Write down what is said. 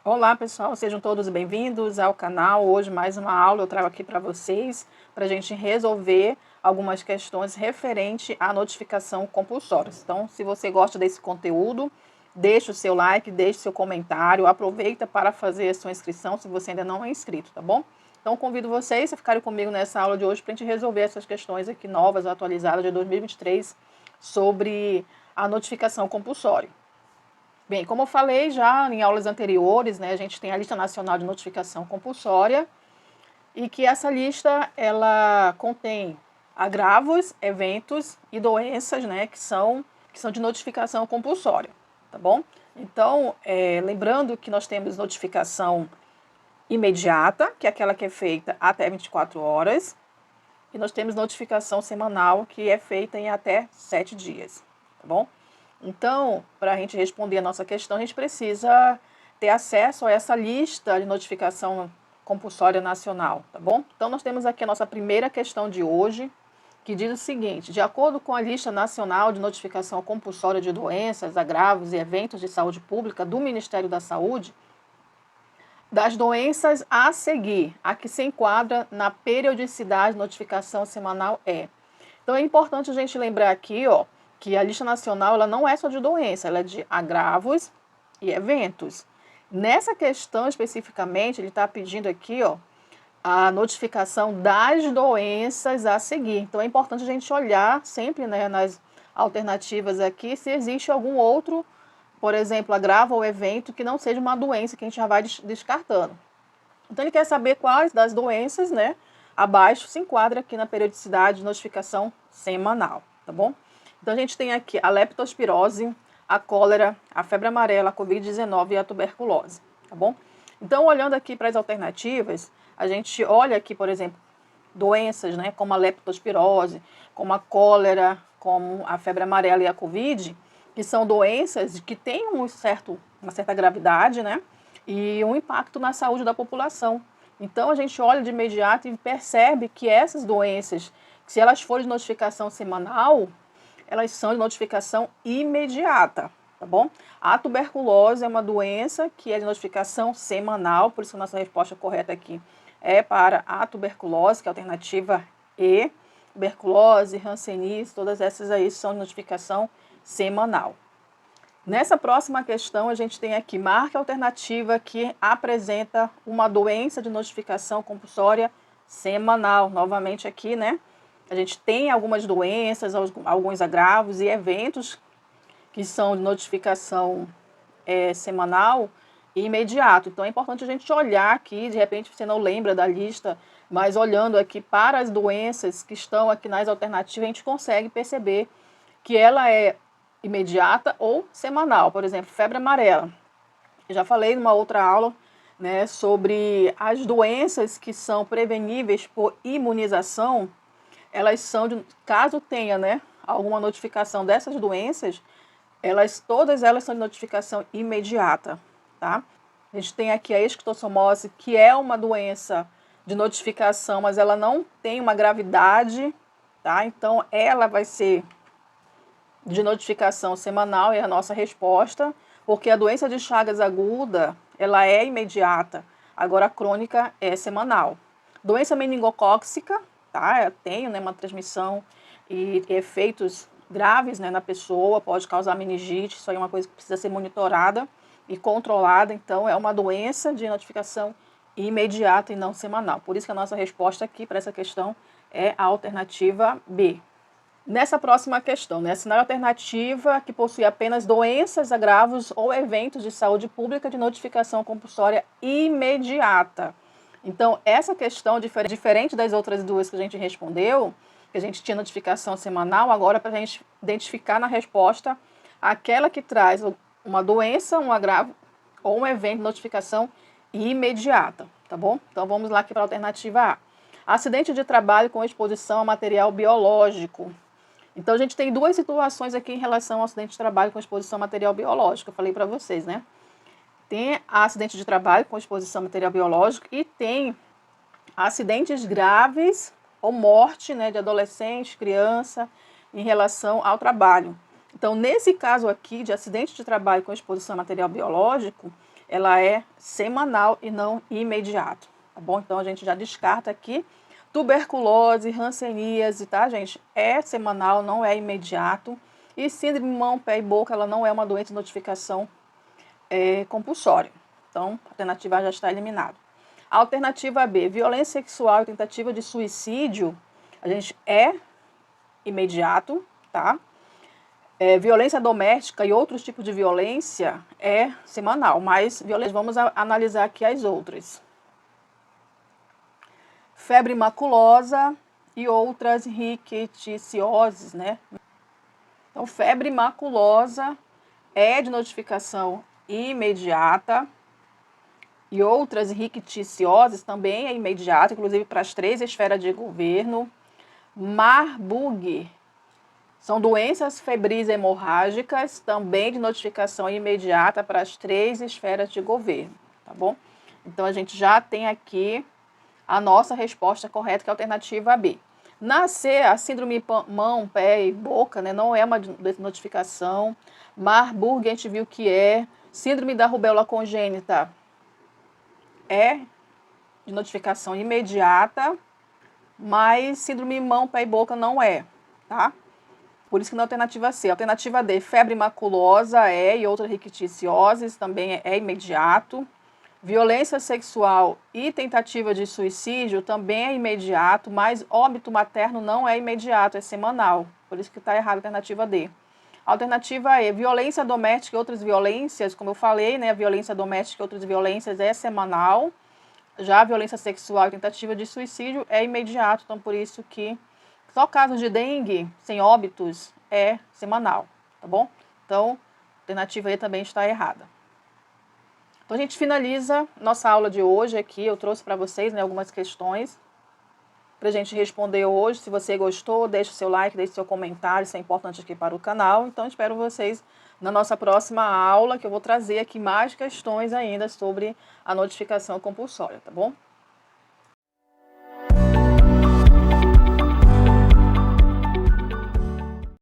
Olá pessoal, sejam todos bem-vindos ao canal. Hoje mais uma aula eu trago aqui para vocês para a gente resolver algumas questões referente à notificação compulsória. Então, se você gosta desse conteúdo, deixe o seu like, deixe seu comentário, aproveita para fazer a sua inscrição se você ainda não é inscrito, tá bom? Então, convido vocês a ficarem comigo nessa aula de hoje para a gente resolver essas questões aqui novas, atualizadas de 2023 sobre a notificação compulsória. Bem, como eu falei já em aulas anteriores, né, a gente tem a Lista Nacional de Notificação Compulsória e que essa lista ela contém agravos, eventos e doenças, né, que são de notificação compulsória, tá bom? Então, lembrando que nós temos notificação imediata, que é aquela que é feita até 24 horas, e nós temos notificação semanal, que é feita em até 7 dias, tá bom? Então, para a gente responder a nossa questão, a gente precisa ter acesso a essa lista de notificação compulsória nacional, tá bom? Então, nós temos aqui a nossa primeira questão de hoje, que diz o seguinte: de acordo com a lista nacional de notificação compulsória de doenças, agravos e eventos de saúde pública do Ministério da Saúde, das doenças a seguir, a que se enquadra na periodicidade de notificação semanal é. Então é importante a gente lembrar aqui, ó, que a lista nacional ela não é só de doença, ela é de agravos e eventos. Nessa questão especificamente, ele está pedindo aqui, ó, a notificação das doenças a seguir. Então é importante a gente olhar sempre, né, nas alternativas aqui se existe algum outro, por exemplo, agravo ou evento que não seja uma doença que a gente já vai descartando. Então ele quer saber quais das doenças, né, abaixo se enquadra aqui na periodicidade de notificação semanal, tá bom? Então a gente tem aqui a leptospirose, a cólera, a febre amarela, a Covid-19 e a tuberculose, tá bom? Então olhando aqui para as alternativas, a gente olha aqui, por exemplo, doenças, né, como a leptospirose, como a cólera, como a febre amarela e a Covid, que são doenças que têm uma certa gravidade, né, e um impacto na saúde da população. Então a gente olha de imediato e percebe que essas doenças, se elas forem de notificação semanal, elas são de notificação imediata, tá bom? A tuberculose é uma doença que é de notificação semanal, por isso que a nossa resposta correta aqui é para a tuberculose, que é a alternativa E. Tuberculose, hanseníase, todas essas aí são de notificação semanal. Nessa próxima questão, a gente tem aqui, marque a alternativa que apresenta uma doença de notificação compulsória semanal. Novamente aqui, né? A gente tem algumas doenças, alguns agravos e eventos que são de notificação semanal e imediato. Então é importante a gente olhar aqui, de repente você não lembra da lista, mas olhando aqui para as doenças que estão aqui nas alternativas, a gente consegue perceber que ela é imediata ou semanal. Por exemplo, febre amarela. Eu já falei numa outra aula, né, sobre as doenças que são preveníveis por imunização. Elas são, caso tenha, né, alguma notificação dessas doenças, todas elas são de notificação imediata, tá? A gente tem aqui a esquistossomose, que é uma doença de notificação, mas ela não tem uma gravidade, tá? Então, ela vai ser de notificação semanal, é a nossa resposta, porque a doença de Chagas aguda, ela é imediata, agora a crônica é semanal. Doença meningocócica, tá? Eu tenho, né, uma transmissão e efeitos graves, né, na pessoa, pode causar meningite, isso aí é uma coisa que precisa ser monitorada e controlada, então é uma doença de notificação imediata e não semanal. Por isso que a nossa resposta aqui para essa questão é a alternativa B. Nessa próxima questão, né, cenário alternativa que possui apenas doenças, agravos ou eventos de saúde pública de notificação compulsória imediata. Então, essa questão, diferente das outras duas que a gente respondeu, que a gente tinha notificação semanal, agora para a gente identificar na resposta aquela que traz uma doença, um agravo ou um evento de notificação imediata, tá bom? Então, vamos lá aqui para a alternativa A. Acidente de trabalho com exposição a material biológico. Então, a gente tem duas situações aqui em relação ao acidente de trabalho com exposição a material biológico. Eu falei para vocês, né? Tem acidente de trabalho com exposição a material biológico e tem acidentes graves ou morte, né, de adolescente, criança, em relação ao trabalho. Então, nesse caso aqui de acidente de trabalho com exposição a material biológico, ela é semanal e não imediato, tá bom? Então a gente já descarta aqui. Tuberculose, hanseníase, tá, gente? É semanal, não é imediato. E síndrome mão, pé e boca, ela não é uma doença de notificação compulsória. Então, a alternativa A já está eliminada. A alternativa B, violência sexual e tentativa de suicídio, a gente é imediato, tá? Violência doméstica e outros tipos de violência é semanal, mas vamos analisar aqui as outras. Febre maculosa e outras rickettsioses, né? Então, febre maculosa é de notificação imediata e outras rickettsioses também é imediata, inclusive para as 3 esferas de governo. Marburg são doenças febris hemorrágicas, também de notificação imediata para as 3 esferas de governo, tá bom? Então, a gente já tem aqui a nossa resposta correta, que é a alternativa B. Na C, a síndrome mão, pé e boca, né, não é uma notificação. Marburg, a gente viu que é. Síndrome da rubéola congênita é de notificação imediata, mas síndrome mão, pé e boca não é, tá? Por isso que na alternativa C. Alternativa D, febre maculosa e outras rickettsioses também é imediato. Violência sexual e tentativa de suicídio também é imediato, mas óbito materno não é imediato, é semanal. Por isso que está errado a alternativa D. A alternativa E, violência doméstica e outras violências, como eu falei, né, a violência doméstica e outras violências é semanal. Já a violência sexual e tentativa de suicídio é imediato, então por isso que só casos de dengue sem óbitos é semanal, tá bom? Então, a alternativa E também está errada. Então, a gente finaliza nossa aula de hoje aqui. Eu trouxe para vocês, né, algumas questões para a gente responder hoje. Se você gostou, deixe o seu like, deixe seu comentário, isso é importante aqui para o canal. Então, espero vocês na nossa próxima aula, que eu vou trazer aqui mais questões ainda sobre a notificação compulsória, tá bom?